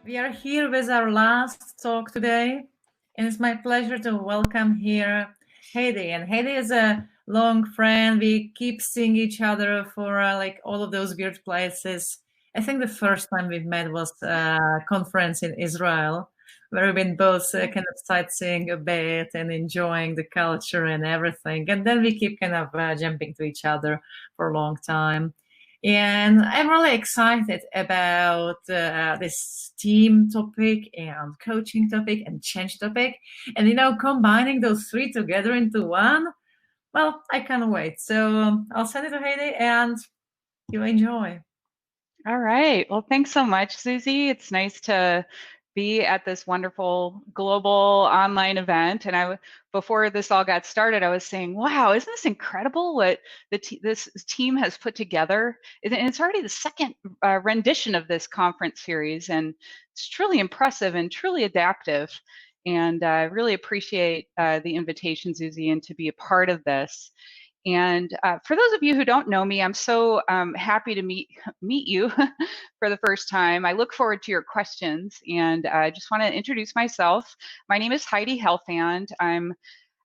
We are here with our last talk today, and it's my pleasure to welcome here Heidi. And Heidi is a long friend. We keep seeing each other for like all of those weird places. I think the first time we've met was a conference in Israel, where we've been both kind of sightseeing a bit and enjoying the culture and everything. And then we keep kind of jumping to each other for a long time. And I'm really excited about this team topic and coaching topic and change topic. And, combining those three together into one, well, I can't wait. So I'll send it to Heidi and you enjoy. All right. Well, thanks so much, Susie. It's nice to be at this wonderful global online event. And before this all got started, I was saying, wow, isn't this incredible what this team has put together? And it's already the second rendition of this conference series, and it's truly impressive and truly adaptive. And I really appreciate the invitation, Susie, and to be a part of this. And for those of you who don't know me, I'm so happy to meet you for the first time. I look forward to your questions, and I just want to introduce myself. My name is Heidi Helfand. I'm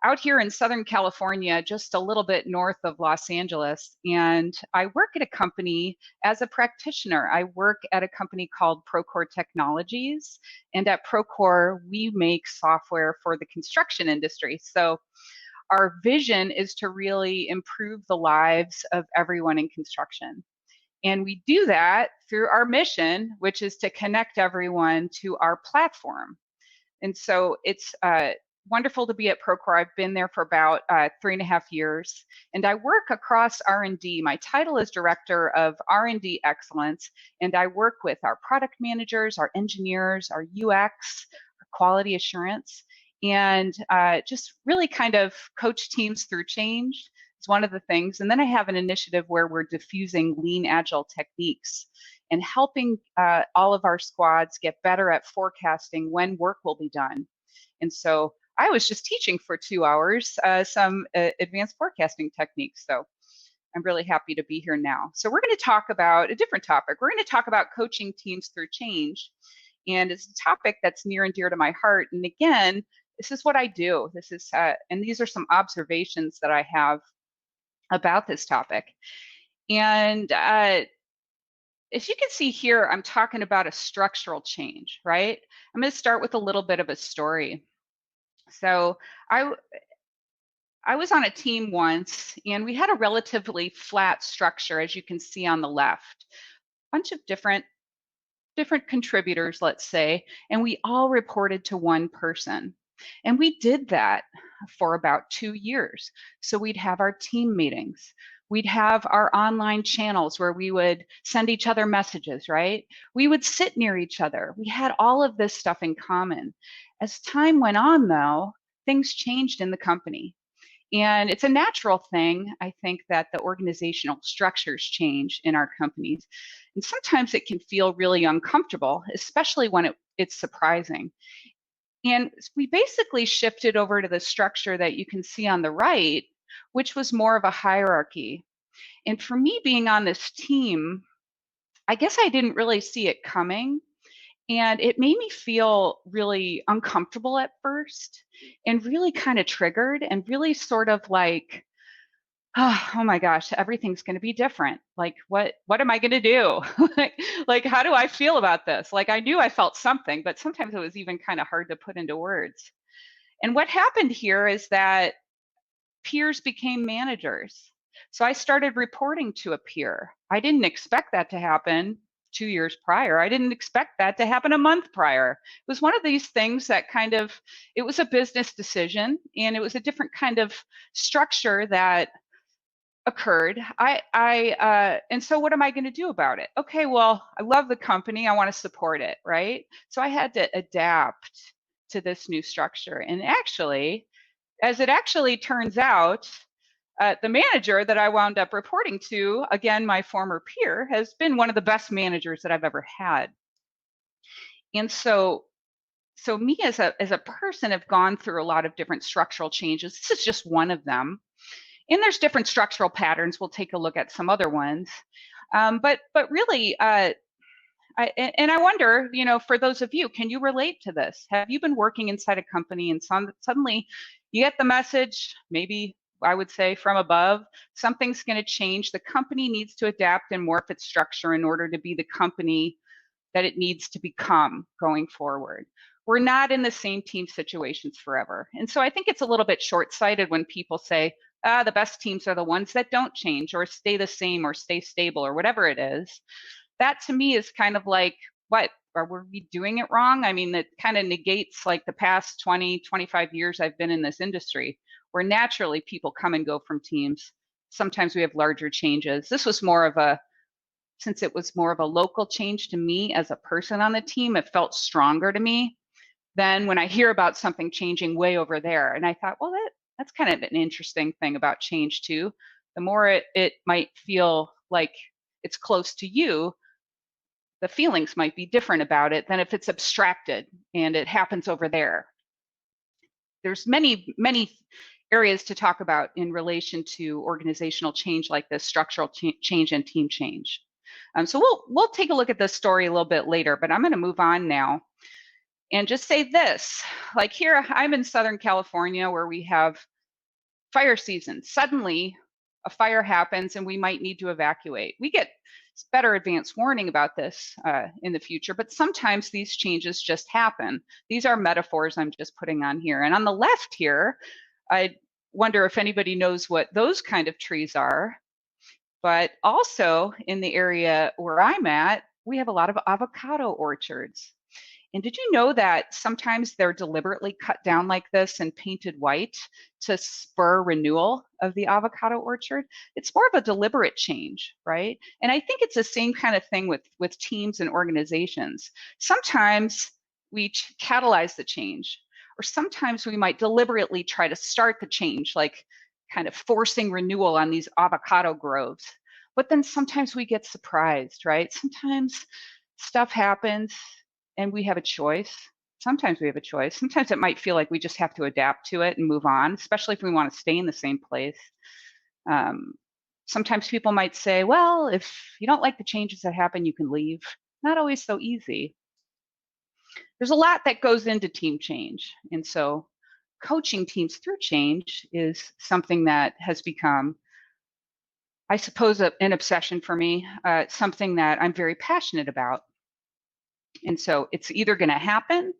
out here in Southern California, just a little bit north of Los Angeles, and I work at a company as a practitioner. I work at a company called Procore Technologies, and at Procore, we make software for the construction industry. So our vision is to really improve the lives of everyone in construction. And we do that through our mission, which is to connect everyone to our platform. And so it's wonderful to be at Procore. I've been there for about 3.5 years, and I work across R&D. My title is Director of R&D Excellence, and I work with our product managers, our engineers, our UX, our quality assurance, and just really kind of coach teams through change is one of the things. And then I have an initiative where we're diffusing lean agile techniques and helping all of our squads get better at forecasting when work will be done. And so I was just teaching for 2 hours some advanced forecasting techniques. So I'm really happy to be here now. So we're going to talk about a different topic. We're going to talk about coaching teams through change. And it's a topic that's near and dear to my heart. And again, this is what I do. This is, and these are some observations that I have about this topic. And if you can see here, I'm talking about a structural change, right? I'm going to start with a little bit of a story. So I was on a team once, and we had a relatively flat structure, as you can see on the left. A bunch of different contributors, let's say, and we all reported to one person. And we did that for about 2 years. So we'd have our team meetings. We'd have our online channels where we would send each other messages, right? We would sit near each other. We had all of this stuff in common. As time went on, though, things changed in the company. And it's a natural thing, I think, that the organizational structures change in our companies. And sometimes it can feel really uncomfortable, especially when it's surprising. And we basically shifted over to the structure that you can see on the right, which was more of a hierarchy. And for me, being on this team, I guess I didn't really see it coming. And it made me feel really uncomfortable at first and really kind of triggered and really sort of like, oh my gosh, everything's going to be different. Like, what am I going to do? like, how do I feel about this? Like, I knew I felt something, but sometimes it was even kind of hard to put into words. And what happened here is that peers became managers. So I started reporting to a peer. I didn't expect that to happen 2 years prior. I didn't expect that to happen a month prior. It was one of these things that kind of, it was a business decision, and it was a different kind of structure that occurred. And so what am I going to do about it? Okay, well, I love the company. I want to support it, right? So I had to adapt to this new structure. And actually, as it actually turns out, the manager that I wound up reporting to, again, my former peer, has been one of the best managers that I've ever had. And so me as a person have gone through a lot of different structural changes. This is just one of them. And there's different structural patterns. We'll take a look at some other ones. But really, And I wonder, for those of you, can you relate to this? Have you been working inside a company and suddenly you get the message, maybe I would say from above, something's going to change. The company needs to adapt and morph its structure in order to be the company that it needs to become going forward. We're not in the same team situations forever. And so I think it's a little bit short-sighted when people say, the best teams are the ones that don't change or stay the same or stay stable or whatever it is. That to me is kind of like, what, are we doing it wrong? I mean, it kind of negates like the past 20, 25 years I've been in this industry, where naturally people come and go from teams. Sometimes we have larger changes. This was more of a, since it was more of a local change to me as a person on the team, it felt stronger to me than when I hear about something changing way over there. And I thought, well, that's kind of an interesting thing about change too. The more it might feel like it's close to you, the feelings might be different about it than if it's abstracted and it happens over there. There's many, many areas to talk about in relation to organizational change like this, structural change and team change. So we'll take a look at this story a little bit later, but I'm going to move on now and just say this. Like here, I'm in Southern California where we have fire season. Suddenly, a fire happens and we might need to evacuate. We get better advance warning about this in the future, but sometimes these changes just happen. These are metaphors I'm just putting on here. And on the left here, I wonder if anybody knows what those kind of trees are. But also in the area where I'm at, we have a lot of avocado orchards. And did you know that sometimes they're deliberately cut down like this and painted white to spur renewal of the avocado orchard? It's more of a deliberate change, right? And I think it's the same kind of thing with teams and organizations. Sometimes we catalyze the change, or sometimes we might deliberately try to start the change, like kind of forcing renewal on these avocado groves. But then sometimes we get surprised, right? Sometimes stuff happens and we have a choice. Sometimes we have a choice. Sometimes it might feel like we just have to adapt to it and move on, especially if we want to stay in the same place. Sometimes people might say, well, if you don't like the changes that happen, you can leave. Not always so easy. There's a lot that goes into team change. And so coaching teams through change is something that has become, I suppose, an obsession for me, something that I'm very passionate about. And so it's either going to happen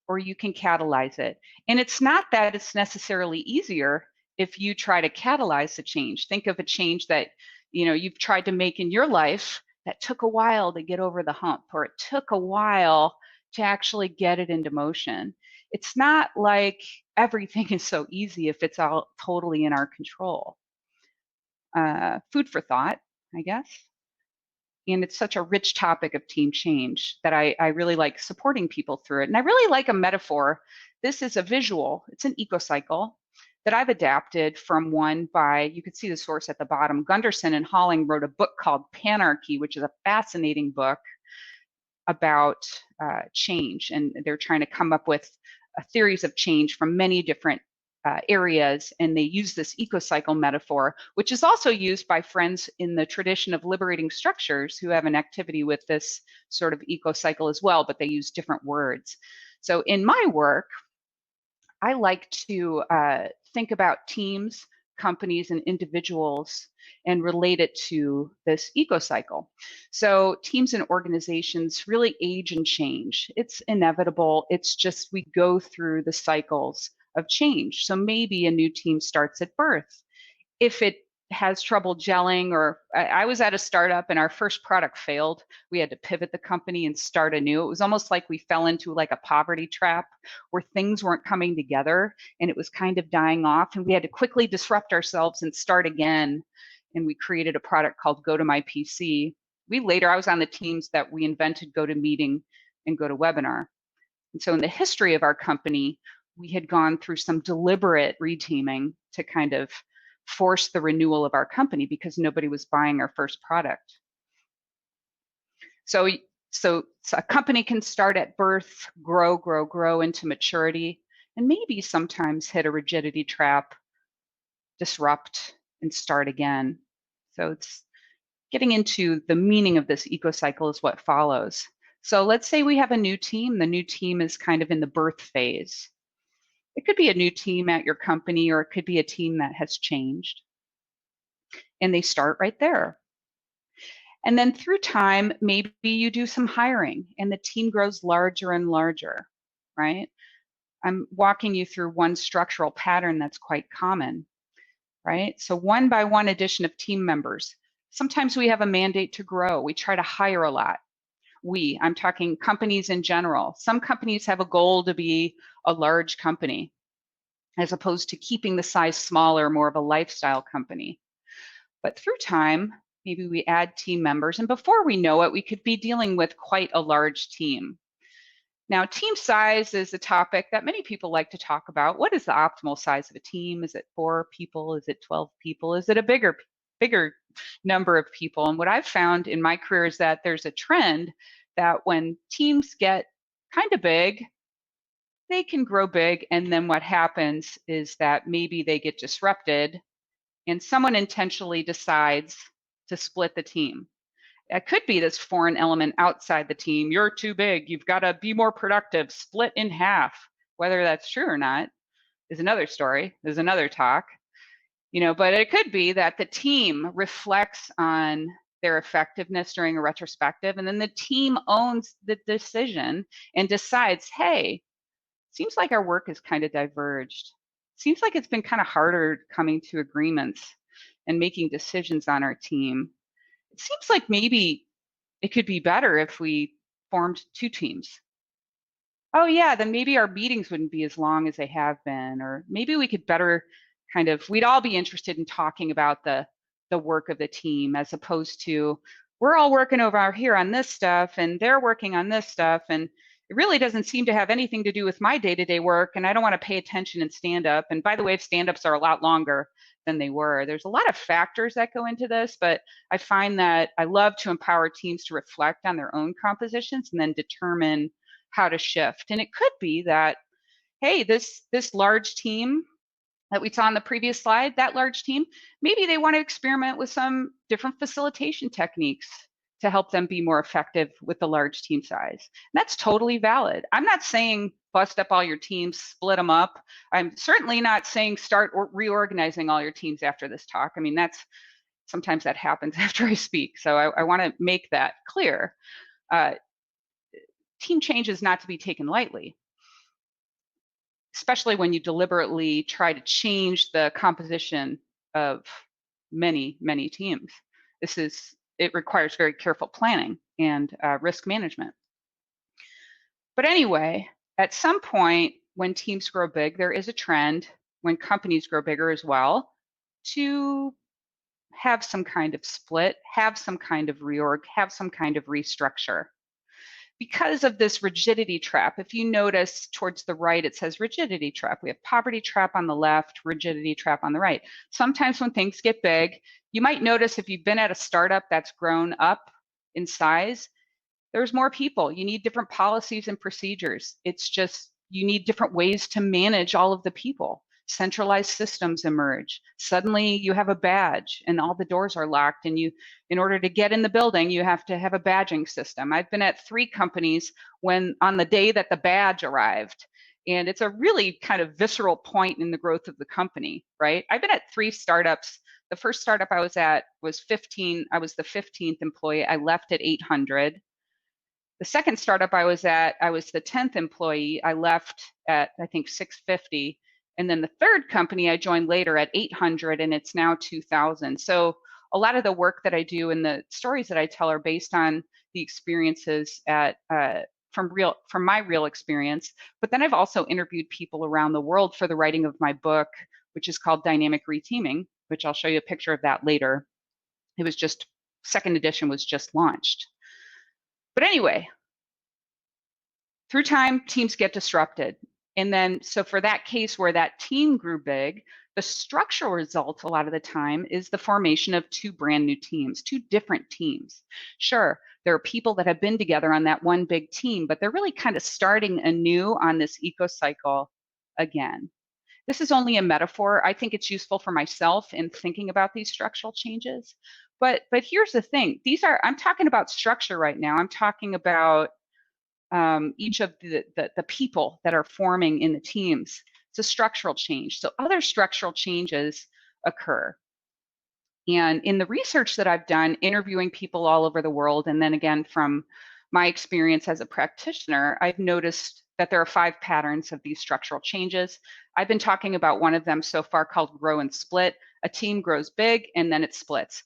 or you can catalyze it. And it's not that it's necessarily easier if you try to catalyze the change. Think of a change that you've tried to make in your life that took a while to get over the hump, or it took a while to actually get it into motion. It's not like everything is so easy if it's all totally in our control. Food for thought, I guess. And it's such a rich topic of team change that I really like supporting people through it. And I really like a metaphor. This is a visual. It's an ecocycle that I've adapted from one by, you can see the source at the bottom. Gunderson and Halling wrote a book called Panarchy, which is a fascinating book about change. And they're trying to come up with theories of change from many different areas, and they use this ecocycle metaphor, which is also used by friends in the tradition of liberating structures who have an activity with this sort of ecocycle as well, but they use different words. So in my work, I like to think about teams, companies, and individuals and relate it to this ecocycle. So teams and organizations really age and change. It's inevitable. It's just we go through the cycles of change. So maybe a new team starts at birth. If it has trouble gelling, or I was at a startup and our first product failed, we had to pivot the company and start anew. It was almost like we fell into like a poverty trap where things weren't coming together and it was kind of dying off, and we had to quickly disrupt ourselves and start again. And we created a product called GoToMyPC. I was on the teams that we invented GoToMeeting and GoToWebinar. And so in the history of our company, we had gone through some deliberate reteaming to kind of force the renewal of our company because nobody was buying our first product. So a company can start at birth, grow into maturity, and maybe sometimes hit a rigidity trap, disrupt, and start again. So it's getting into the meaning of this ecocycle is what follows. So let's say we have a new team. The new team is kind of in the birth phase. It could be a new team at your company, or it could be a team that has changed. And they start right there. And then through time, maybe you do some hiring and the team grows larger and larger, right? I'm walking you through one structural pattern that's quite common, right? So one by one addition of team members. Sometimes we have a mandate to grow. We try to hire a lot. I'm talking companies in general. Some companies have a goal to be a large company as opposed to keeping the size smaller, more of a lifestyle company. But through time, maybe we add team members, and before we know it, we could be dealing with quite a large team. Now, team size is a topic that many people like to talk about. What is the optimal size of a team? Is it 4 people? Is it 12 people? Is it a bigger number of people? And what I've found in my career is that there's a trend that when teams get kind of big, they can grow big, and then what happens is that maybe they get disrupted and someone intentionally decides to split the team. It could be this foreign element outside the team. You're too big. You've got to be more productive. Split in half. Whether that's true or not is another story, is another talk. But it could be that the team reflects on their effectiveness during a retrospective, and then the team owns the decision and decides, hey, seems like our work has kind of diverged. Seems like it's been kind of harder coming to agreements and making decisions on our team. It seems like maybe it could be better if we formed 2 teams. Oh yeah, then maybe our meetings wouldn't be as long as they have been, or maybe we could better we'd all be interested in talking about the work of the team as opposed to we're all working over here on this stuff and they're working on this stuff, and it really doesn't seem to have anything to do with my day-to-day work, and I don't want to pay attention and stand up. And by the way, stand-ups are a lot longer than they were. There's a lot of factors that go into this, but I find that I love to empower teams to reflect on their own compositions and then determine how to shift. And it could be that, hey, this large team that we saw on the previous slide, that large team, maybe they want to experiment with some different facilitation techniques to help them be more effective with the large team size. And that's totally valid. I'm not saying bust up all your teams, split them up. I'm certainly not saying start reorganizing all your teams after this talk. I mean, sometimes that happens after I speak. So I want to make that clear. Team change is not to be taken lightly, especially when you deliberately try to change the composition of many, many teams. It requires very careful planning and risk management. But anyway, at some point when teams grow big, there is a trend when companies grow bigger as well to have some kind of split, have some kind of reorg, have some kind of restructure. Because of this rigidity trap, if you notice towards the right, it says rigidity trap. We have poverty trap on the left, rigidity trap on the right. Sometimes when things get big, you might notice if you've been at a startup that's grown up in size, there's more people. You need different policies and procedures. It's just, you need different ways to manage all of the people. Centralized systems emerge. Suddenly you have a badge and all the doors are locked, and in order to get in the building, you have to have a badging system. I've been at 3 companies on the day that the badge arrived, and it's a really kind of visceral point in the growth of the company, right? I've been at 3 startups. The first startup I was at was 15. I was the 15th employee. I left at 800. The second startup I was at, I was the 10th employee. I left at, I think, 650. And then the third company I joined later at 800, and it's now 2,000. So a lot of the work that I do and the stories that I tell are based on the experiences from my real experience. But then I've also interviewed people around the world for the writing of my book, which is called Dynamic Reteaming, which I'll show you a picture of that later. It was just, second edition was just launched. But anyway, through time, teams get disrupted. And then, so for that case where that team grew big, the structural result a lot of the time is the formation of 2 brand new teams, 2 different teams. Sure, there are people that have been together on that one big team, but they're really kind of starting anew on this Ecocycle again. This is only a metaphor. I think it's useful for myself in thinking about these structural changes. But here's the thing. I'm talking about structure right now. I'm talking about each of the people that are forming in the teams. It's a structural change. So other structural changes occur. And in the research that I've done, interviewing people all over the world, and then again from my experience as a practitioner, I've noticed that there are 5 patterns of these structural changes. I've been talking about one of them so far called grow and split. A team grows big and then it splits.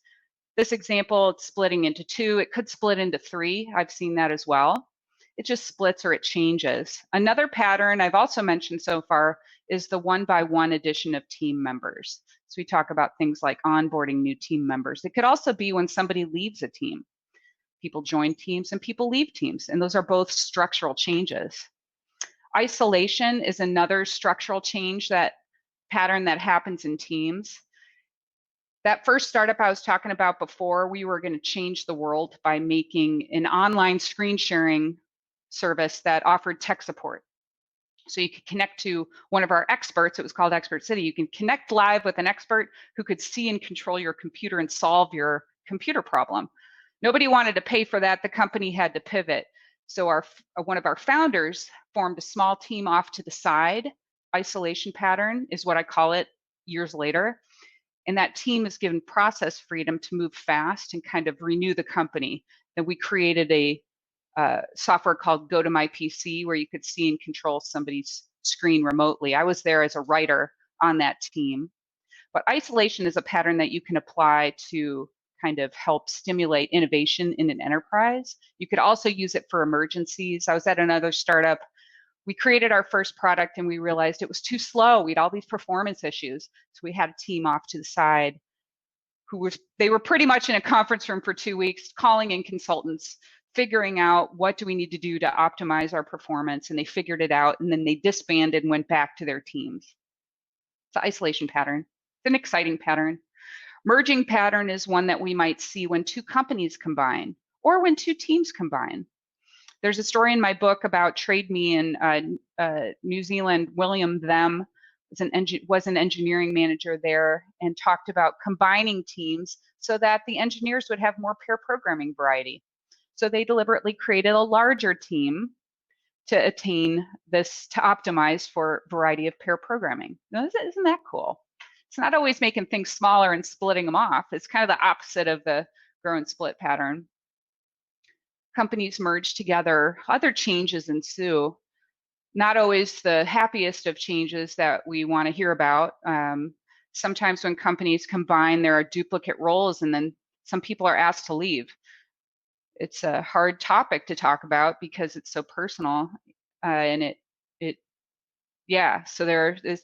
This example, it's splitting into 2. It could split into 3. I've seen that as well. It just splits or it changes. Another pattern I've also mentioned so far is the one-by-one addition of team members. So we talk about things like onboarding new team members. It could also be when somebody leaves a team. People join teams and people leave teams, and those are both structural changes. Isolation is another structural change, that pattern that happens in teams. That first startup I was talking about before, we were going to change the world by making an online screen sharing service that offered tech support. So you could connect to one of our experts. It was called Expert City. You can connect live with an expert who could see and control your computer and solve your computer problem. Nobody wanted to pay for that. The company had to pivot. So one of our founders formed a small team off to the side. Isolation pattern is what I call it years later. And that team is given process freedom to move fast and kind of renew the company. And we created a software called Go to My PC, where you could see and control somebody's screen remotely. I was there as a writer on that team. But isolation is a pattern that you can apply to kind of help stimulate innovation in an enterprise. You could also use it for emergencies. I was at another startup. We created our first product and we realized it was too slow. We had all these performance issues. So we had a team off to the side they were pretty much in a conference room for 2 weeks, calling in consultants, figuring out what do we need to do to optimize our performance. And they figured it out, and then they disbanded and went back to their teams. It's an isolation pattern. It's an exciting pattern. Merging pattern is one that we might see when 2 companies combine or when 2 teams combine. There's a story in my book about Trade Me in New Zealand. William Them was an engineering manager there and talked about combining teams so that the engineers would have more pair programming variety. So they deliberately created a larger team to attain this, to optimize for variety of pair programming. Now, isn't that cool? It's not always making things smaller and splitting them off. It's kind of the opposite of the grow and split pattern. Companies merge together, other changes ensue. Not always the happiest of changes that we want to hear about. Sometimes when companies combine, there are duplicate roles, and then some people are asked to leave. It's a hard topic to talk about because it's so personal, and so there is,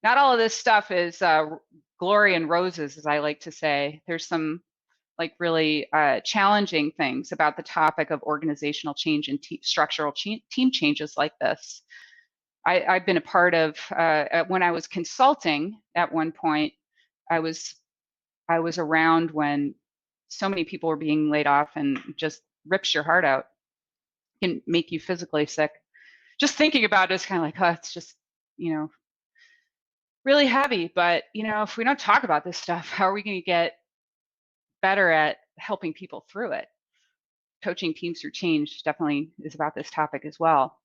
not all of this stuff is glory and roses, as I like to say. There's some like really challenging things about the topic of organizational change and structural team changes like this. I've been a part of, when I was consulting at one point, I was around when so many people were being laid off, and just rips your heart out. It can make you physically sick. Just thinking about it is kind of like, oh, it's just, really heavy. But, if we don't talk about this stuff, how are we going to get better at helping people through it? Coaching teams through change definitely is about this topic as well.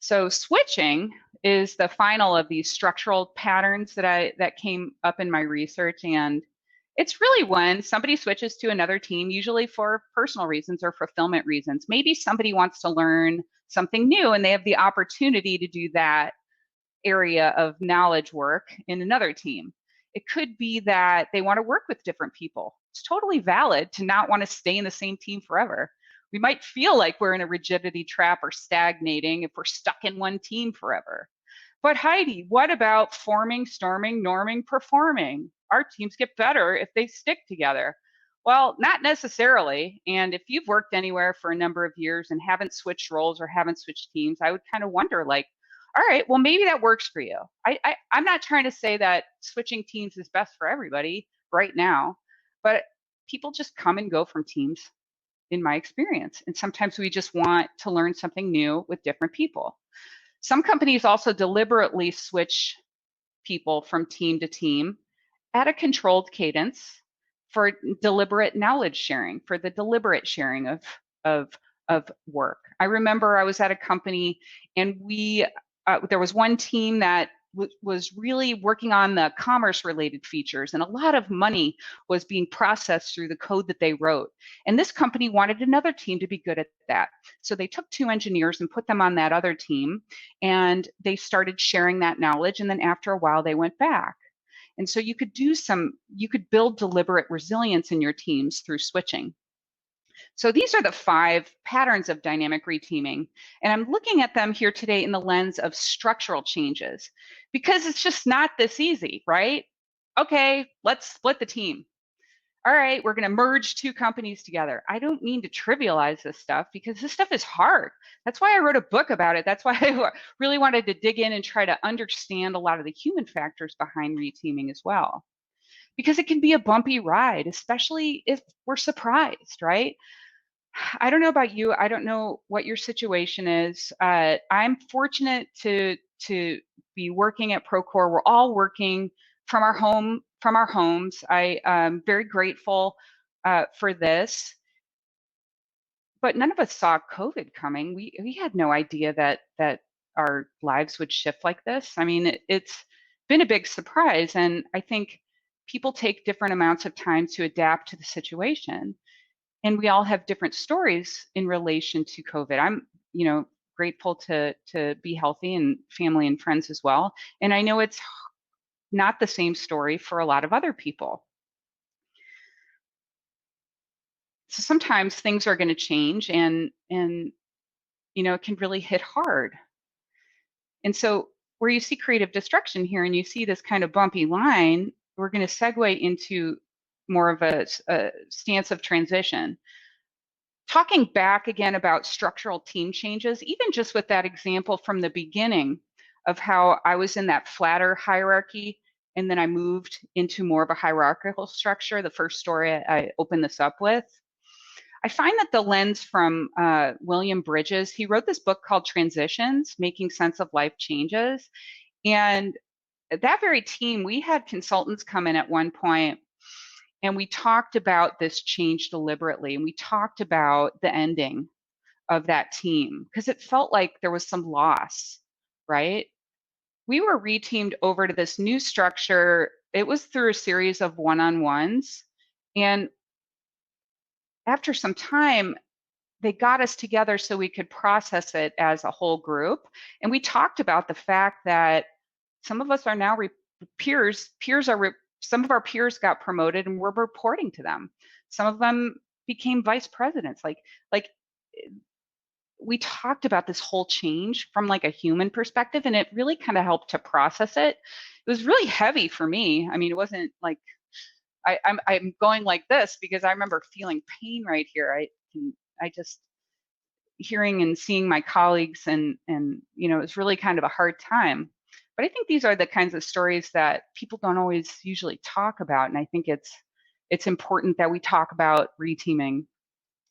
So switching is the final of these structural patterns that came up in my research, and it's really when somebody switches to another team, usually for personal reasons or fulfillment reasons. Maybe somebody wants to learn something new and they have the opportunity to do that area of knowledge work in another team. It could be that they want to work with different people. It's totally valid to not want to stay in the same team forever. We might feel like we're in a rigidity trap or stagnating if we're stuck in one team forever. But Heidi, what about forming, storming, norming, performing? Our teams get better if they stick together. Well, not necessarily. And if you've worked anywhere for a number of years and haven't switched roles or haven't switched teams, I would kind of wonder, like, all right, well, maybe that works for you. I'm not trying to say that switching teams is best for everybody right now, but people just come and go from teams, in my experience. And sometimes we just want to learn something new with different people. Some companies also deliberately switch people from team to team at a controlled cadence for deliberate knowledge sharing, for the deliberate sharing of of work. I remember I was at a company and there was one team that was really working on the commerce related features, and a lot of money was being processed through the code that they wrote. And this company wanted another team to be good at that. So they took 2 engineers and put them on that other team, and they started sharing that knowledge. And then after a while, they went back. And so you could build deliberate resilience in your teams through switching. So these are the 5 patterns of dynamic reteaming. And I'm looking at them here today in the lens of structural changes, because it's just not this easy, right? Okay, let's split the team. All right, we're going to merge 2 companies together. I don't mean to trivialize this stuff, because this stuff is hard. That's why I wrote a book about it. That's why I really wanted to dig in and try to understand a lot of the human factors behind reteaming as well. Because it can be a bumpy ride, especially if we're surprised, right? I don't know about you. I don't know what your situation is. I'm fortunate to be working at Procore. We're all working from our homes. I am very grateful for this. But none of us saw COVID coming. We had no idea that our lives would shift like this. I mean, it's been a big surprise, and I think people take different amounts of time to adapt to the situation. And we all have different stories in relation to COVID. I'm, grateful to be healthy, and family and friends as well. And I know it's not the same story for a lot of other people. So sometimes things are going to change, and it can really hit hard. And so where you see creative destruction here, and you see this kind of bumpy line, we're going to segue into more of a stance of transition. Talking back again about structural team changes, even just with that example from the beginning of how I was in that flatter hierarchy, and then I moved into more of a hierarchical structure, the first story I opened this up with. I find that the lens from William Bridges, he wrote this book called Transitions, Making Sense of Life Changes. And that very team, we had consultants come in at one point, and we talked about this change deliberately, and we talked about the ending of that team, because it felt like there was some loss, right? We were reteamed over to this new structure. It was through a series of one-on-ones. And after some time, they got us together so we could process it as a whole group. And we talked about the fact that some of us are now peers are some of our peers got promoted, and we're reporting to them. Some of them became vice presidents. Like we talked about this whole change from like a human perspective, and it really kind of helped to process it. It was really heavy for me. I mean, it wasn't like I'm going like this because I remember feeling pain right here. I just hearing and seeing my colleagues, and it was really kind of a hard time. But I think these are the kinds of stories that people don't always usually talk about, and I think it's important that we talk about reteaming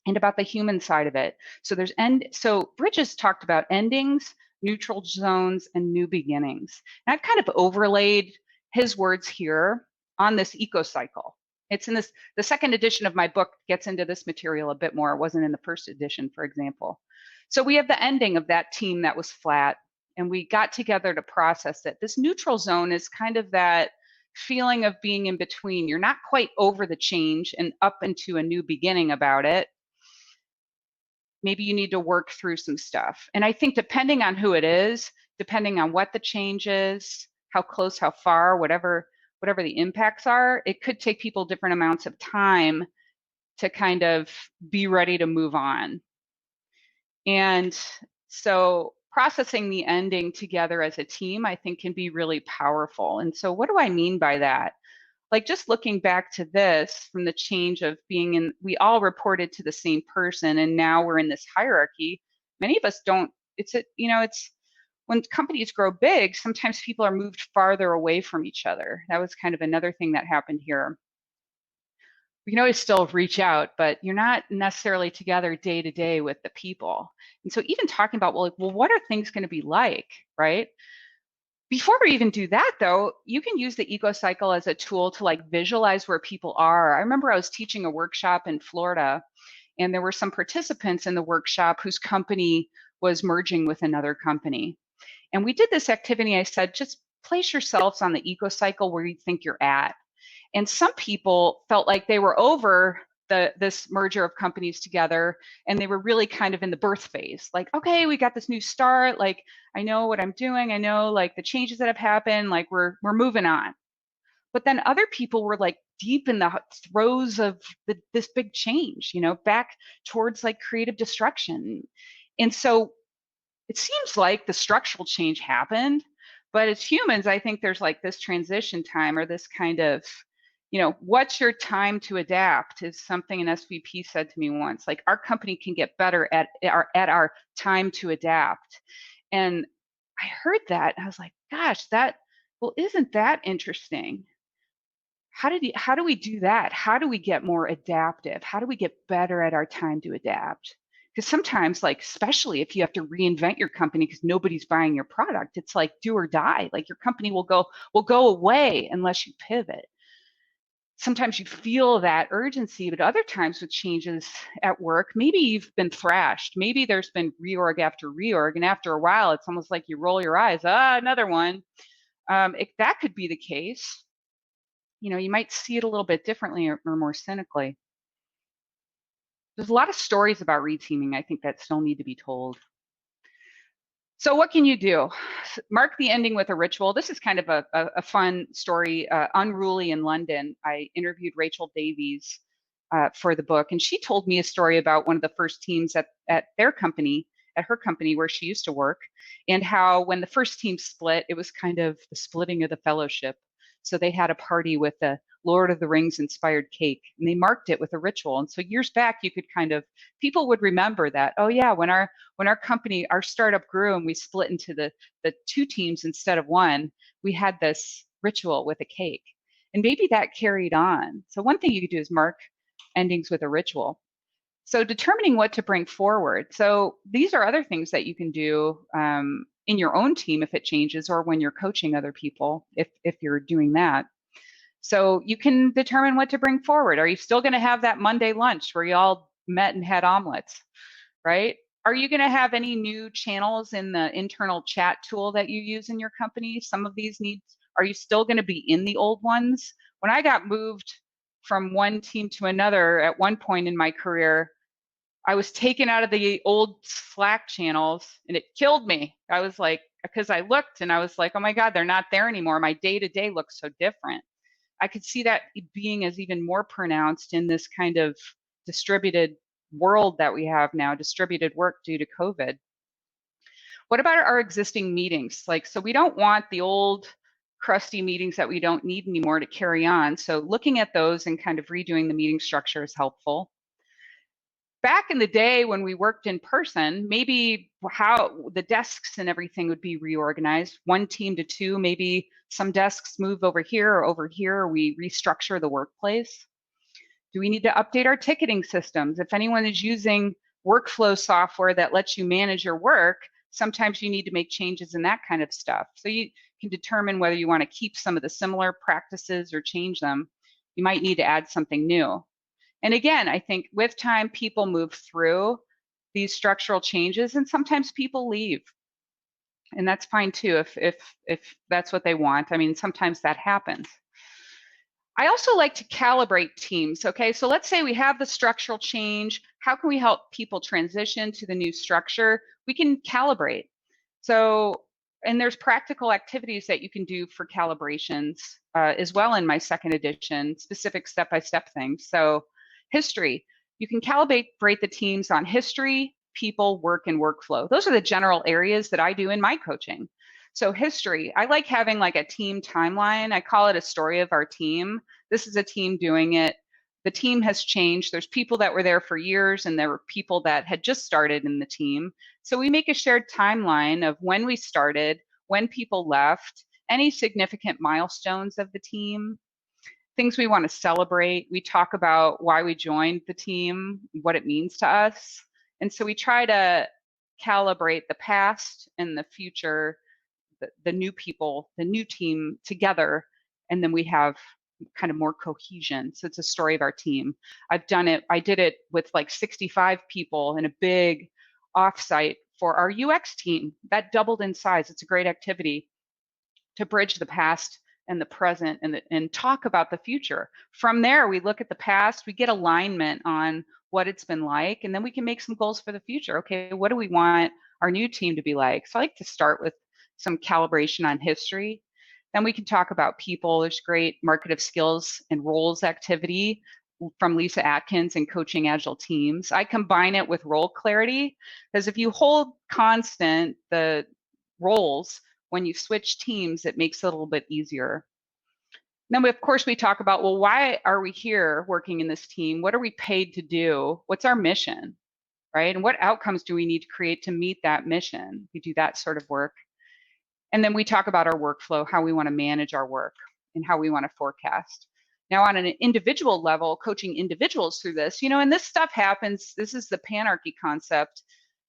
and about the human side of it. So Bridges talked about endings, neutral zones, and new beginnings. And I've kind of overlaid his words here on this Ecocycle. It's in the second edition of my book gets into this material a bit more. It wasn't in the first edition, for example. So we have the ending of that team that was flat, and we got together to process it. This neutral zone is kind of that feeling of being in between. You're not quite over the change and up into a new beginning about it. Maybe you need to work through some stuff. And I think depending on who it is, depending on what the change is, how close, how far, whatever the impacts are, it could take people different amounts of time to kind of be ready to move on. And so processing the ending together as a team, I think, can be really powerful. And so what do I mean by that? Like just looking back to this from the change of being in, we all reported to the same person, and now we're in this hierarchy. Many of us don't, it's when companies grow big, sometimes people are moved farther away from each other. That was kind of another thing that happened here. We can always still reach out, but you're not necessarily together day to day with the people. And so even talking about, well, what are things going to be like, right? Before we even do that, though, you can use the Ecocycle as a tool to like visualize where people are. I remember I was teaching a workshop in Florida, And there were some participants in the workshop whose company was merging with another company. And we did this activity. I said, just place yourselves on the Ecocycle where you think you're at. And some people felt like they were over this merger of companies together, and they were really kind of in the birth phase. Like, okay, we got this new start. Like, I know what I'm doing. I know like the changes that have happened. Like, we're moving on. But then other people were like deep in the throes of this big change, back towards like creative destruction. And so it seems like the structural change happened, but as humans, I think there's like this transition time, or this kind of, what's your time to adapt, is something an SVP said to me once. Like, our company can get better at our time to adapt. And I heard that, and I was like, gosh, isn't that interesting? How do we do that? How do we get more adaptive? How do we get better at our time to adapt? Because sometimes, like, especially if you have to reinvent your company because nobody's buying your product, it's like do or die. Like, your company will go away unless you pivot. Sometimes you feel that urgency, but other times with changes at work, maybe you've been thrashed. Maybe there's been reorg after reorg, and after a while, it's almost like you roll your eyes. Another one. That could be the case. You might see it a little bit differently or more cynically. There's a lot of stories about reteaming, I think, that still need to be told. So what can you do? Mark the ending with a ritual. This is kind of a fun story. Unruly in London, I interviewed Rachel Davies for the book, and she told me a story about one of the first teams at her company where she used to work, and how when the first team split, it was kind of the splitting of the fellowship. So they had a party with a Lord of the Rings inspired cake, and they marked it with a ritual. And so years back, you could people would remember that, oh yeah, when our company, our startup grew and we split into the two teams instead of one, we had this ritual with a cake. And maybe that carried on. So one thing you could do is mark endings with a ritual. So determining what to bring forward. So these are other things that you can do in your own team if it changes, or when you're coaching other people, if you're doing that. So you can determine what to bring forward. Are you still going to have that Monday lunch where you all met and had omelets, right? Are you going to have any new channels in the internal chat tool that you use in your company? Some of these are you still going to be in the old ones? When I got moved from one team to another at one point in my career, I was taken out of the old Slack channels, and it killed me. I was like, because I looked and I was like, oh my God, they're not there anymore. My day-to-day looks so different. I could see that being as even more pronounced in this kind of distributed world that we have now, distributed work due to COVID. What about our existing meetings? So we don't want the old crusty meetings that we don't need anymore to carry on. So looking at those and kind of redoing the meeting structure is helpful. Back in the day when we worked in person, maybe how the desks and everything would be reorganized, one team to two, maybe some desks move over here, or we restructure the workplace. Do we need to update our ticketing systems? If anyone is using workflow software that lets you manage your work, sometimes you need to make changes in that kind of stuff. So you can determine whether you want to keep some of the similar practices or change them. You might need to add something new. And again, I think with time, people move through these structural changes, and sometimes people leave. And that's fine too, if that's what they want. I mean, sometimes that happens. I also like to calibrate teams, okay? So let's say we have the structural change. How can we help people transition to the new structure? We can calibrate. So, and there's practical activities that you can do for calibrations as well in my second edition, specific step-by-step things. So history, you can calibrate the teams on history, people, work, and workflow. Those are the general areas that I do in my coaching. So history, I like having like a team timeline. I call it a story of our team. This is a team doing it. The team has changed. There's people that were there for years, and there were people that had just started in the team. So we make a shared timeline of when we started, when people left, any significant milestones of the team, things we want to celebrate. We talk about why we joined the team, what it means to us. And so we try to calibrate the past and the future, the new people, the new team together, and then we have kind of more cohesion. So it's a story of our team. I've done it. I did it with like 65 people in a big offsite for our UX team. That doubled in size. It's a great activity to bridge the past and the present and talk about the future. From there, we look at the past, we get alignment on what it's been like, and then we can make some goals for the future. Okay, what do we want our new team to be like? So I like to start with some calibration on history. Then we can talk about people. There's great market of skills and roles activity from Lisa Atkins and coaching agile teams. I combine it with role clarity, because if you hold constant the roles, when you switch teams, it makes it a little bit easier. Then, of course, we talk about, well, why are we here working in this team? What are we paid to do? What's our mission, right? And what outcomes do we need to create to meet that mission? We do that sort of work. And then we talk about our workflow, how we want to manage our work and how we want to forecast. Now, on an individual level, coaching individuals through this, and this stuff happens. This is the panarchy concept.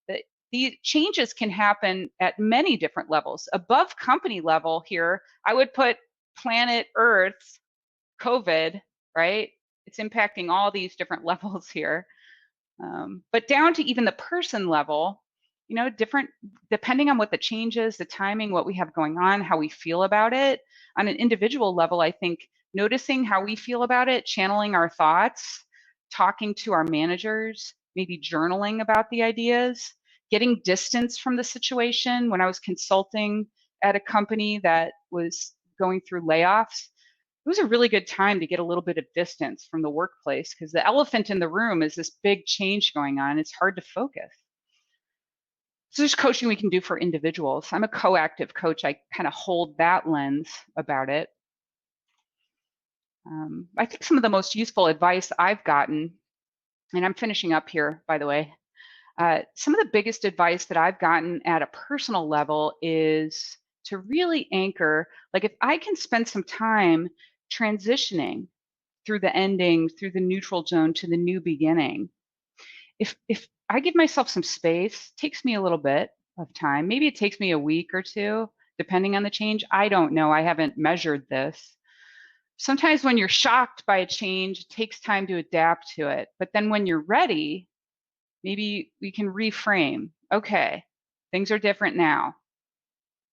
That the changes can happen at many different levels. Above company level here, I would put planet Earth, COVID, right? It's impacting all these different levels here. But down to even the person level, different, depending on what the change is, the timing, what we have going on, how we feel about it. On an individual level, I think noticing how we feel about it, channeling our thoughts, talking to our managers, maybe journaling about the ideas, getting distance from the situation. When I was consulting at a company that was going through layoffs, it was a really good time to get a little bit of distance from the workplace, because the elephant in the room is this big change going on. It's hard to focus. So there's coaching we can do for individuals. I'm a coactive coach. I kind of hold that lens about it. I think some of the most useful advice I've gotten, and I'm finishing up here, by the way, some of the biggest advice that I've gotten at a personal level is to really anchor, like if I can spend some time transitioning through the ending, through the neutral zone to the new beginning, if I give myself some space, takes me a little bit of time, maybe it takes me a week or two, depending on the change. I don't know, I haven't measured this. Sometimes when you're shocked by a change, it takes time to adapt to it. But then when you're ready, maybe we can reframe. Okay, things are different now.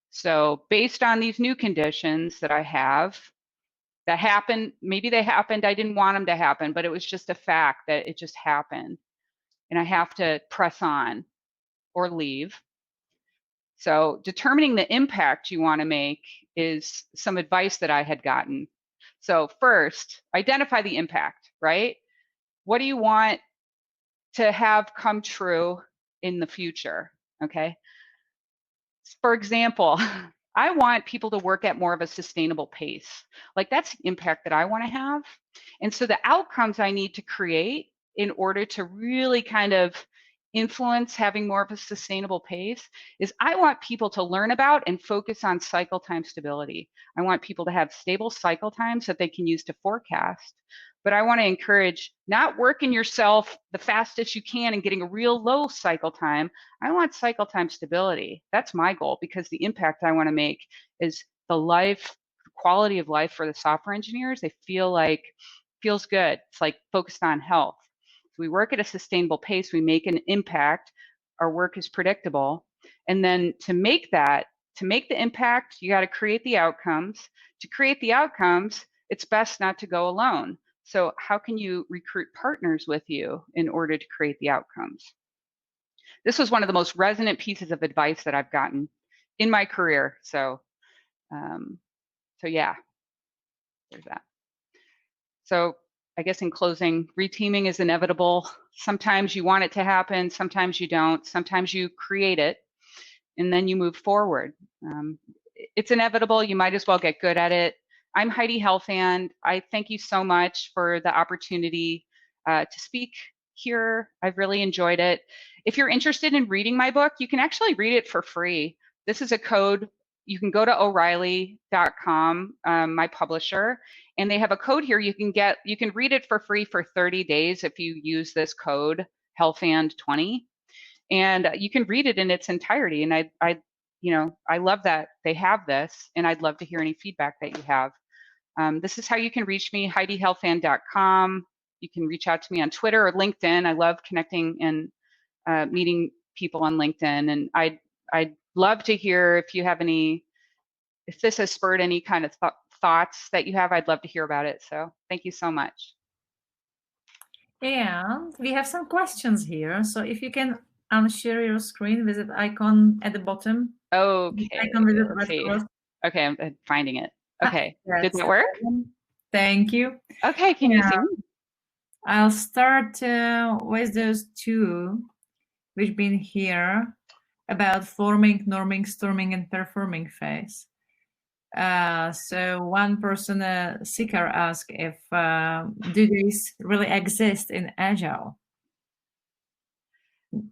So based on these new conditions that I have, that happened, maybe they happened, I didn't want them to happen, but it was just a fact that it just happened. And I have to press on or leave. So determining the impact you want to make is some advice that I had gotten. So first, identify the impact, right? What do you want to have come true in the future, okay? For example, I want people to work at more of a sustainable pace. Like that's the impact that I want to have. And so the outcomes I need to create in order to really kind of influence having more of a sustainable pace is I want people to learn about and focus on cycle time stability. I want people to have stable cycle times that they can use to forecast. But I want to encourage not working yourself the fastest you can and getting a real low cycle time. I want cycle time stability. That's my goal, because the impact I want to make is the quality of life for the software engineers. They feels good. It's like focused on health. So we work at a sustainable pace. We make an impact. Our work is predictable. And then to make the impact, you got to create the outcomes. To create the outcomes, it's best not to go alone. So how can you recruit partners with you in order to create the outcomes? This was one of the most resonant pieces of advice that I've gotten in my career. So yeah, there's that. So I guess in closing, reteaming is inevitable. Sometimes you want it to happen, sometimes you don't. Sometimes you create it, and then you move forward. It's inevitable. You might as well get good at it. I'm Heidi Helfand. I thank you so much for the opportunity to speak here. I've really enjoyed it. If you're interested in reading my book, you can actually read it for free. This is a code. You can go to O'Reilly.com, my publisher, and they have a code here. You can read it for free for 30 days if you use this code, Helfand20, and you can read it in its entirety. And I love that they have this, and I'd love to hear any feedback that you have. This is how you can reach me, HeidiHelfand.com. You can reach out to me on Twitter or LinkedIn. I love connecting and meeting people on LinkedIn. And I'd love to hear if you have any, if this has spurred any kind of thoughts that you have, I'd love to hear about it. So thank you so much. And we have some questions here. So if you can unshare your screen with the icon at the bottom. Okay, Icon with the let's see. cross. Okay, I'm finding it. Okay, Yes. did that work? Thank you. Okay, can you see me? I'll start with those two, which been here about forming, norming, storming, and performing phase. So one person, seeker, asked if do these really exist in Agile?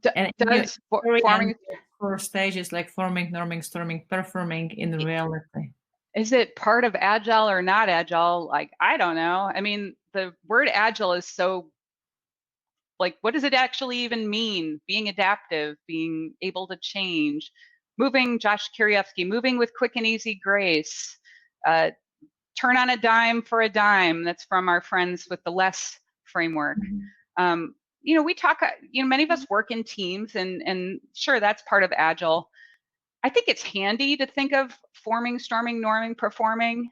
Does forming 4 stages like forming, norming, storming, performing in reality? Is it part of Agile or not Agile? Like, I don't know. I mean, the word Agile is so, like, what does it actually even mean? Being adaptive, being able to change, moving, Josh Kirievsky, moving with quick and easy grace, turn on a dime for a dime. That's from our friends with the LESS framework. You know, we talk, you know, many of us work in teams, and sure, that's part of Agile. I think it's handy to think of forming, storming, norming, performing.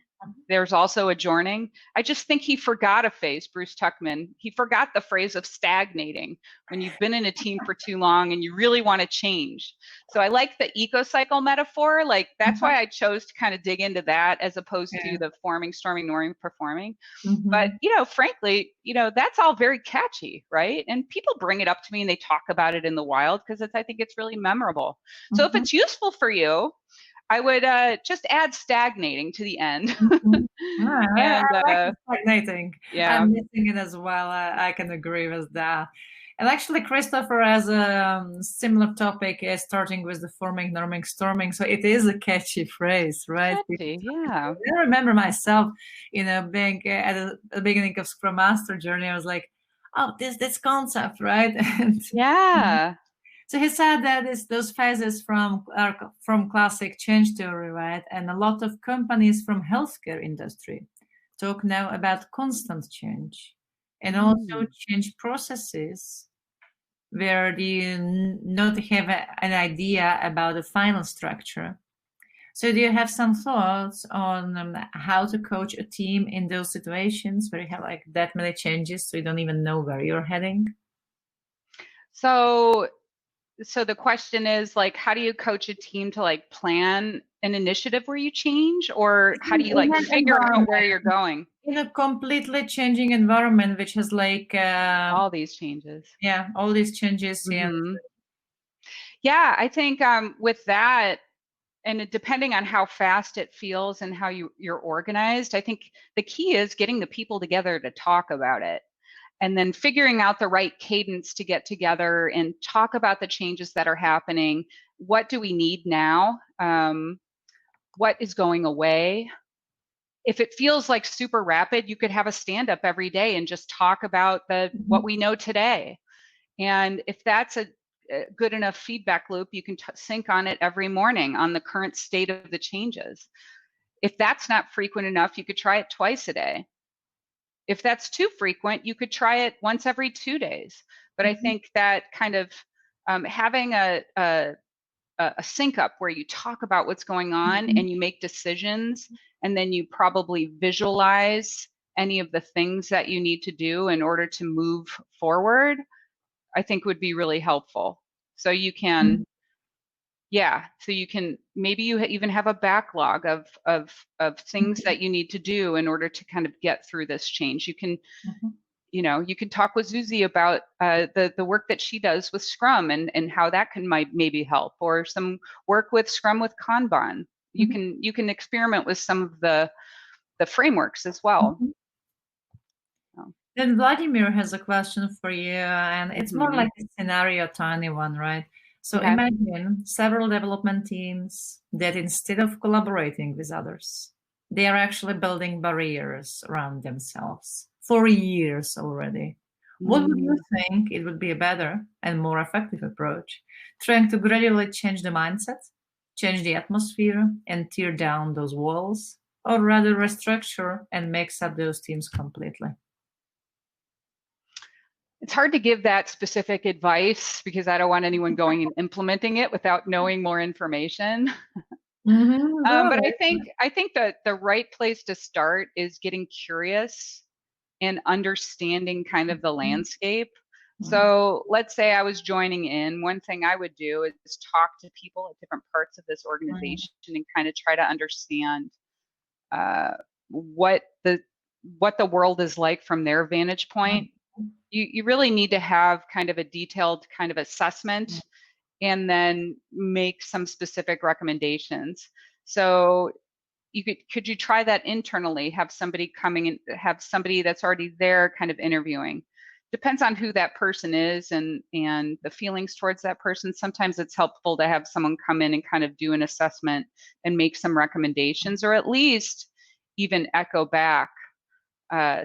There's also adjourning. I just think he forgot a phase, Bruce Tuckman. He forgot the phrase of stagnating when you've been in a team for too long and you really want to change. So I like the Ecocycle metaphor. Like, that's why I chose to kind of dig into that as opposed to the forming, storming, norming, performing. But, you know, frankly, you know, that's all very catchy, right? And people bring it up to me and they talk about it in the wild because I think it's really memorable. So if it's useful for you, I would just add stagnating to the end. I like stagnating. Yeah. I'm missing it as well. I can agree with that. And actually, Christopher has a similar topic, starting with the forming, norming, storming. So it is a catchy phrase, right? Catchy, yeah. I remember myself, you know, being at the beginning of Scrum Master journey. I was like, oh, this concept, right? And, yeah. So he said that it's those phases from classic change theory, right? And a lot of companies from healthcare industry talk now about constant change and also change processes where you not have an idea about the final structure. So do you have some thoughts on how to coach a team in those situations where you have like that many changes so you don't even know where you're heading? So the question is, like, how do you coach a team to like plan an initiative where you change, or how do you like figure out where you're going? In a completely changing environment, which has like all these changes. Yeah, all these changes. Yeah, I think with that, and depending on how fast it feels and how you're organized, I think the key is getting the people together to talk about it. And then figuring out the right cadence to get together and talk about the changes that are happening. What do we need now? What is going away? If it feels like super rapid, you could have a stand-up every day and just talk about what we know today. And if that's a good enough feedback loop, you can sync on it every morning on the current state of the changes. If that's not frequent enough, you could try it twice a day. If that's too frequent, you could try it once every 2 days. But I think that kind of having a sync up where you talk about what's going on and you make decisions, and then you probably visualize any of the things that you need to do in order to move forward, I think would be really helpful. So you can, so you can, maybe you even have a backlog of things that you need to do in order to kind of get through this change. You can, you know, you can talk with Susie about the work that she does with Scrum and how that can maybe help, or some work with Scrum with Kanban. You can experiment with some of the frameworks as well. Then Vladimir has a question for you, and it's more like a scenario, tiny one, right? So imagine several development teams that instead of collaborating with others, they are actually building barriers around themselves for years already. What would you think it would be a better and more effective approach? Trying to gradually change the mindset, change the atmosphere, and tear down those walls? or rather restructure and mix up those teams completely? It's hard to give that specific advice because I don't want anyone going and implementing it without knowing more information. But I think that the right place to start is getting curious and understanding kind of the landscape. So let's say I was joining in. One thing I would do is talk to people at different parts of this organization and kind of try to understand what the world is like from their vantage point. You really need to have kind of a detailed kind of assessment and then make some specific recommendations. So could you try that internally, have somebody coming and have somebody that's already there kind of interviewing? Depends on who that person is and the feelings towards that person. Sometimes it's helpful to have someone come in and kind of do an assessment and make some recommendations, or at least even echo back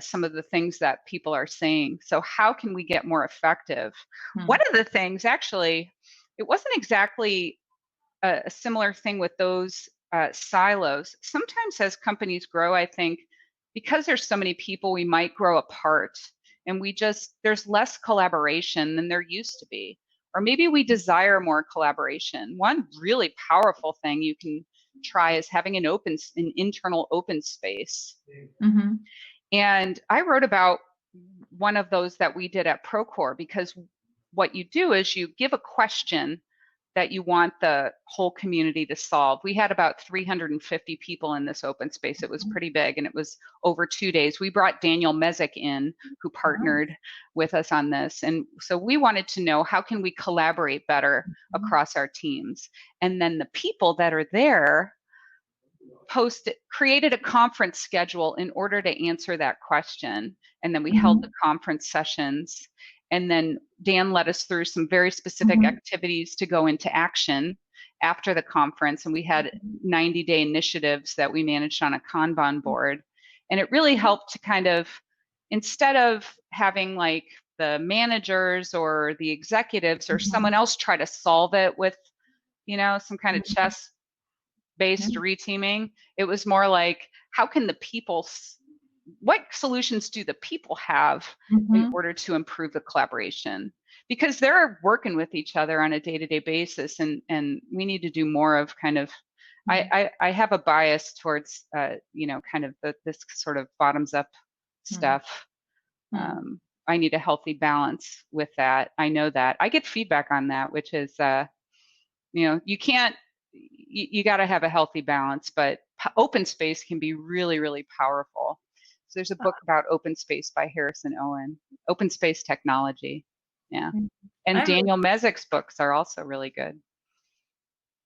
some of the things that people are saying. So how can we get more effective? One of the things, actually, it wasn't exactly a similar thing with those silos. Sometimes as companies grow, I think because there's so many people, we might grow apart and there's less collaboration than there used to be. Or maybe we desire more collaboration. One really powerful thing you can try is having an internal open space. And I wrote about one of those that we did at Procore, because what you do is you give a question that you want the whole community to solve. We had about 350 people in this open space. It was pretty big, and it was over 2 days. We brought Daniel Mezek in, who partnered with us on this. And so we wanted to know, how can we collaborate better across our teams? And then the people that are there created a conference schedule in order to answer that question. And then we held the conference sessions. And then Dan led us through some very specific activities to go into action after the conference. And we had 90-day initiatives that we managed on a Kanban board. And it really helped to kind of, instead of having like the managers or the executives or someone else try to solve it with, some kind of chess-based reteaming, it was more like, how can the people what solutions do the people have in order to improve the collaboration? Because they're working with each other on a day-to-day basis, and we need to do more of kind of, I have a bias towards, kind of this sort of bottoms-up stuff. I need a healthy balance with that. I know that. I get feedback on that, which is, you can't, you got to have a healthy balance, but open space can be really, really powerful. So there's a book about open space by Harrison Owen, Open Space Technology. Yeah. And Daniel Mezek's books are also really good.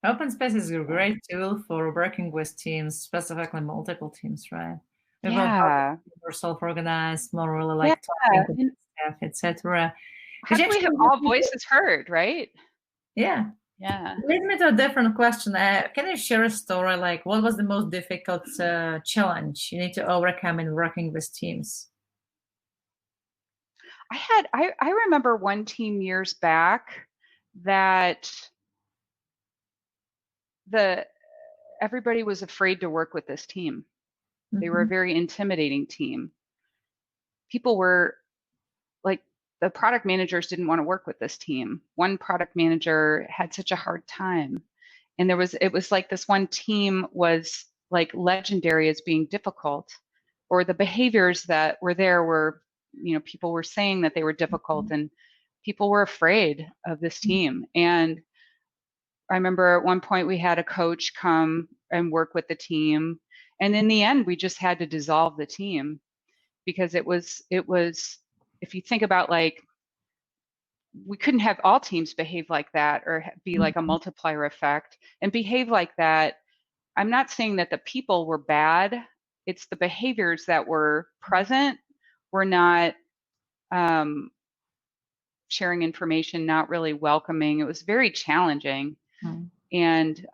Open space is a great tool for working with teams, specifically multiple teams, right? Yeah. More self-organized, more really like talking to staff, etc. How do we have all voices heard, right? Yeah. Yeah. Lead me to a different question. Can you share a story, like what was the most difficult challenge you need to overcome in working with teams? I remember one team years back that everybody was afraid to work with this team. They were a very intimidating team. People were like, the product managers didn't want to work with this team. One product manager had such a hard time. And it was like this one team was like legendary as being difficult, or the behaviors that were there were, people were saying that they were difficult, and people were afraid of this team. And I remember at one point we had a coach come and work with the team. And in the end, we just had to dissolve the team, because it was, if you think about, like, we couldn't have all teams behave like that or be like a multiplier effect and behave like that. I'm not saying that the people were bad. It's the behaviors that were present were not sharing information, not really welcoming. It was very challenging. And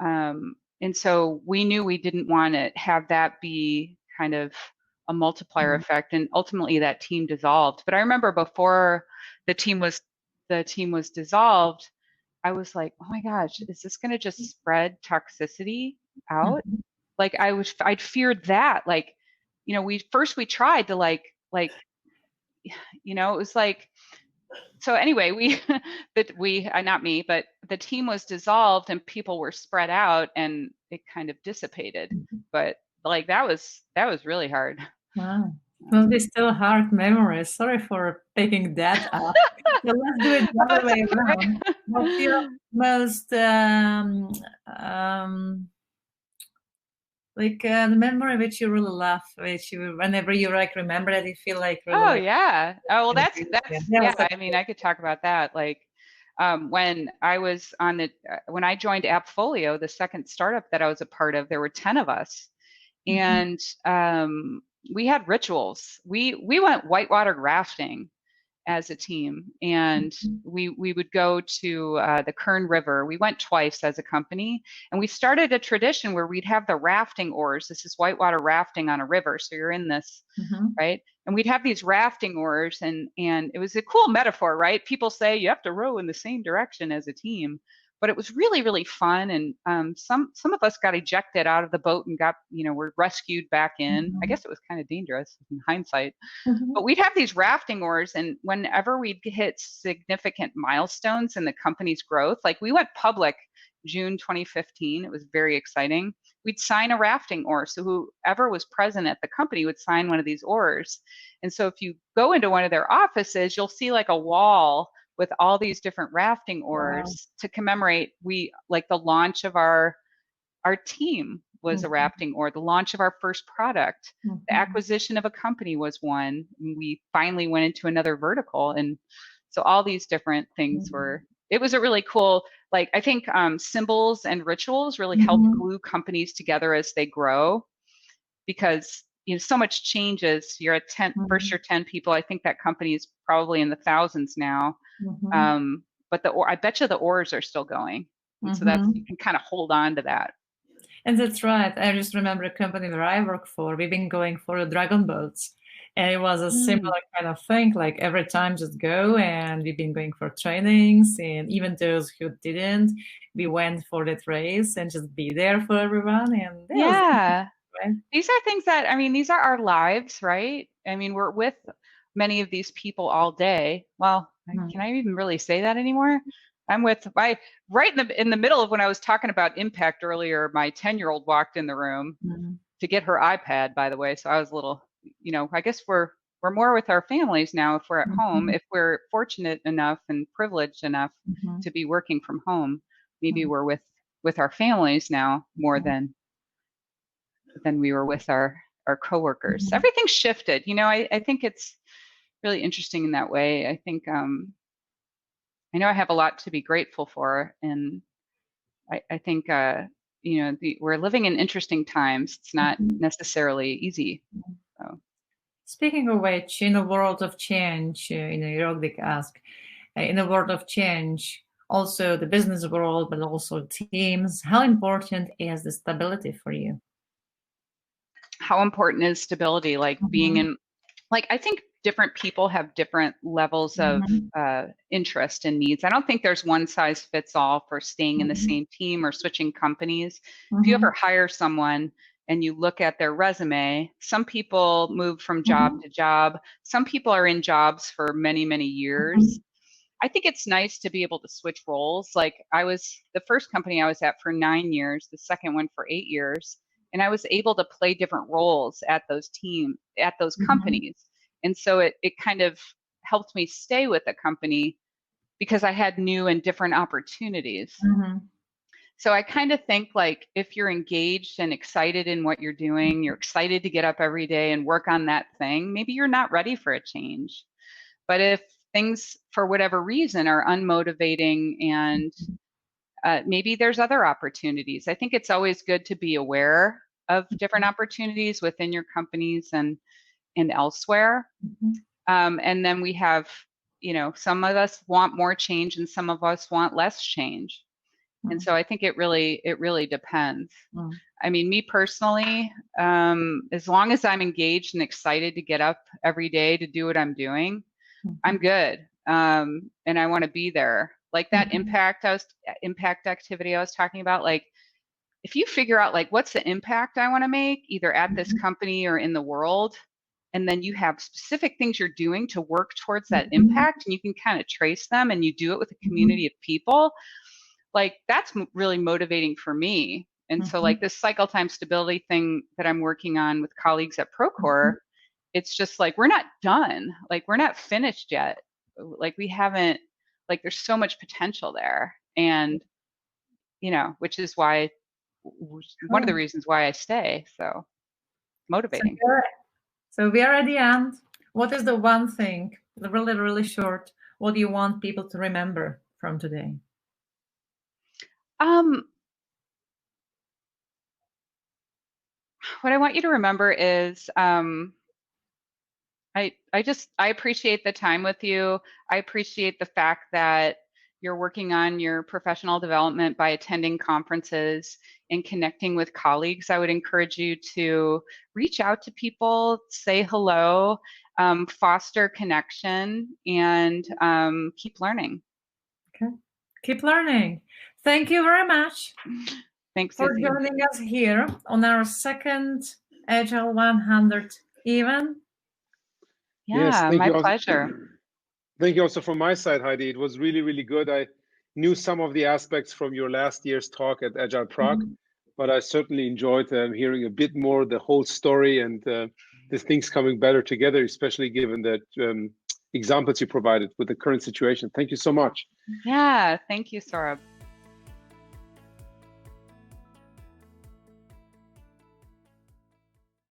so we knew we didn't want to have that be kind of a multiplier effect, and ultimately that team dissolved. But I remember before the team was dissolved, I was like, oh my gosh, is this going to just spread toxicity out? like I'd feared that, like, you know, we tried to like, you know, it was like, so anyway, not me, but the team was dissolved and people were spread out and it kind of dissipated. But like that was really hard. Wow. Well, these still hard memories. Sorry for picking that up. So let's do it the other way around. What's your most the memory which you really love, which you, whenever you like remember it, you feel like really Oh like, yeah. Oh well, that's yeah. so I mean, I could talk about that. Like when I was on the when I joined Appfolio, the second startup that I was a part of, there were 10 of us, and we had rituals. We went whitewater rafting as a team, and we would go to the Kern River. We went twice as a company, and we started a tradition where we'd have the rafting oars. This is whitewater rafting on a river, so you're in this, right? And we'd have these rafting oars, and it was a cool metaphor, right? People say you have to row in the same direction as a team, but it was really, really fun. And some of us got ejected out of the boat and got, you know, were rescued back in. I guess it was kind of dangerous in hindsight. But we'd have these rafting oars, and whenever we'd hit significant milestones in the company's growth, like we went public June 2015, it was very exciting. We'd sign a rafting oar. So whoever was present at the company would sign one of these oars. And so if you go into one of their offices, you'll see like a wall with all these different rafting oars to commemorate like the launch of our team was a rafting oar, the launch of our first product, the acquisition of a company was one. We finally went into another vertical. And so all these different things it was a really cool, like, I think symbols and rituals really help glue companies together as they grow, because, you know, so much changes. You're at 10, first you're 10 people. I think that company is probably in the thousands now. But I bet you the oars are still going. And so that's, you can kind of hold on to that. And that's right. I just remember a company where I work for, we've been going for the dragon boats. And it was a similar kind of thing, like every time just go, and we've been going for trainings, and even those who didn't, we went for that race and just be there for everyone. And yeah, right? These are things that, I mean, these are our lives, right? I mean, we're with many of these people all day. Well, can I even really say that anymore? I'm with right in the middle of when I was talking about impact earlier, my 10-year-old walked in the room to get her iPad, by the way. So I was a little, you know, I guess we're more with our families now if we're at home. If we're fortunate enough and privileged enough to be working from home, maybe we're with our families now more than we were with our coworkers. Everything's shifted. You know, I think it's really interesting in that way. I think I know I have a lot to be grateful for, and I think you know, we're living in interesting times. It's not necessarily easy. So. Speaking of which, in a world of change, Yogdik asked, in a world of change, also the business world, but also teams, how important is the stability for you? How important is stability? Like being in, like, I think different people have different levels of interest and needs. I don't think there's one size fits all for staying in the same team or switching companies. If you ever hire someone and you look at their resume, some people move from job to job. Some people are in jobs for many, many years. I think it's nice to be able to switch roles. Like the first company I was at for 9 years, the second one for 8 years. And I was able to play different roles at those companies. And so it kind of helped me stay with the company because I had new and different opportunities. So I kind of think, like, if you're engaged and excited in what you're doing, you're excited to get up every day and work on that thing, maybe you're not ready for a change. But if things, for whatever reason, are unmotivating and maybe there's other opportunities. I think it's always good to be aware of different opportunities within your companies and elsewhere. And then we have, you know, some of us want more change and some of us want less change. And so I think it really depends. I mean, me personally, as long as I'm engaged and excited to get up every day to do what I'm doing, I'm good. And I want to be there. Like that impact activity I was talking about, like, if you figure out like what's the impact I want to make either at this company or in the world, and then you have specific things you're doing to work towards that impact, and you can kind of trace them, and you do it with a community of people, like that's really motivating for me. And so like this cycle time stability thing that I'm working on with colleagues at Procore, it's just like we're not done, like we're not finished yet, like we haven't, like there's so much potential there. And you know, which is why, one of the reasons why I stay. So motivating. So we are at the end. What is the one thing, really, really short, what do you want people to remember from today? What I want you to remember is I appreciate the time with you. I appreciate the fact that you're working on your professional development by attending conferences and connecting with colleagues. I would encourage you to reach out to people, say hello, foster connection, and keep learning. Okay, keep learning. Thank you very much. Thanks for joining us here on our second Agile 100 event. Yeah, yes, my pleasure. Thank you also from my side, Heidi. It was really, really good. I knew some of the aspects from your last year's talk at Agile Prague, but I certainly enjoyed hearing a bit more the whole story and the things coming better together, especially given that examples you provided with the current situation. Thank you so much. Yeah, thank you, Saurabh.